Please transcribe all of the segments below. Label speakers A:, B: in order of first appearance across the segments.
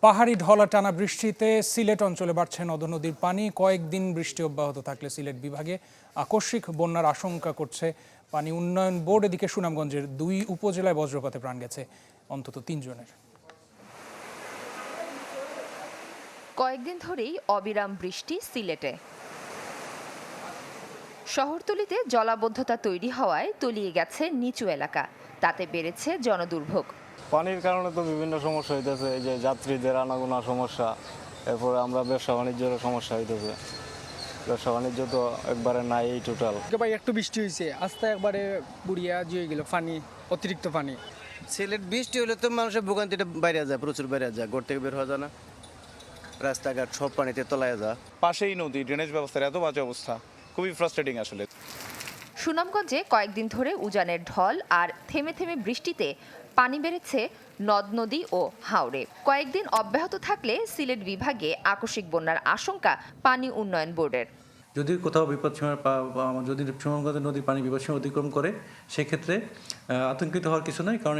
A: পাহাড়ি ঢলা টানা বৃষ্টিতে সিলেট অঞ্চলে বাড়ছে নদ নদীর পানি। কয়েকদিন বৃষ্টি অব্যাহত থাকলে সিলেট বিভাগে আকস্মিক বন্যার আশঙ্কা করছে পানি উন্নয়ন বোর্ড। এদিকে সুনামগঞ্জের 2 উপজেলায় বজ্রপাতে প্রাণ গেছে অন্তত 3 জনের।
B: কয়েকদিন ধরেই অবিরাম বৃষ্টি সিলেটে। শহরতলিতে জলাবদ্ধতা তৈরি হওয়ায় তলিয়ে গেছে নিচু এলাকা, তাতে বেড়েছে জনদুর্ভোগ।
C: পানির কারণে তো বিভিন্ন সমস্যা হইতেছে, এই যে যাত্রীদের আনাগোনা সমস্যা, এরপরে আমরা ব্যবসা বাণিজ্যের সমস্যা হইতেছে। ব্যবসা বাণিজ্য তো একবারে নাই এই টোটাল।
D: ভাই একটু বৃষ্টি হয়েছে, আস্তে একবারে বুড়িয়া জুয়ে গেল, পানি অতিরিক্ত পানি।
E: সিলেট বৃষ্টি হলে তো মানুষের ভোগান্তিটা বাইরে যায়, প্রচুর বাইরে যায়, ঘর থেকে বের হওয়া যায় না, রাস্তাঘাট সব পানিতে তলায় যায়।
F: পাশেই নদী, ড্রেনেজ ব্যবস্থার এত বাজে অবস্থা, খুবই ফ্রাস্ট্রেটিং আসলে।
B: সুনামগঞ্জে কয়েকদিন ধরে উজানের ঢল আর থেমে থেমে বৃষ্টিতে পানি বেড়েছে নদ নদী ও হাওরে। কয়েকদিন অব্যাহত থাকলে সিলেট বিভাগে আকস্মিক বন্যার আশঙ্কা পানি উন্নয়ন বোর্ডের।
G: যদি কোথাও বিপদসীমা যদি সুনামগঞ্জ নদীর পানি বিপদসীমা অতিক্রম করে, সেক্ষেত্রে আতঙ্কিত হওয়ার কিছু নয়, কারণ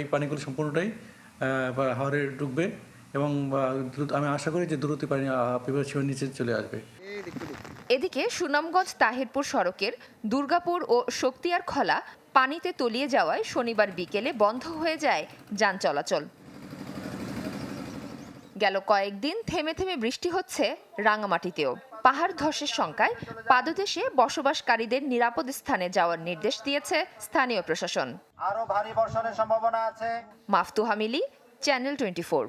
G: এই পানিগুলো সম্পূর্ণটাই হাওরে ঢুকবে এবং আমি আশা করি যে দ্রুত পানি বিপদসীমার নিচে চলে আসবে।
B: এদিকে সুনামগঞ্জ তাহিরপুর সড়কের দুর্গাপুর ও শক্তিয়ার খলা পানিতে তলিয়ে যাওয়ায় শনিবার বিকেলে বন্ধ হয়ে যায় যান চলাচল। গেল কয়েকদিন থেমে থেমে বৃষ্টি হচ্ছে রাঙামাটিতেও। পাহাড় ধসের শঙ্কায় পাদদেশে বসবাসকারীদের নিরাপদ স্থানে যাওয়ার নির্দেশ দিয়েছে স্থানীয় প্রশাসন।
H: আরো ভারী বর্ষণের সম্ভাবনা আছে।
B: মাফতুহা মিলি, চ্যানেল 24।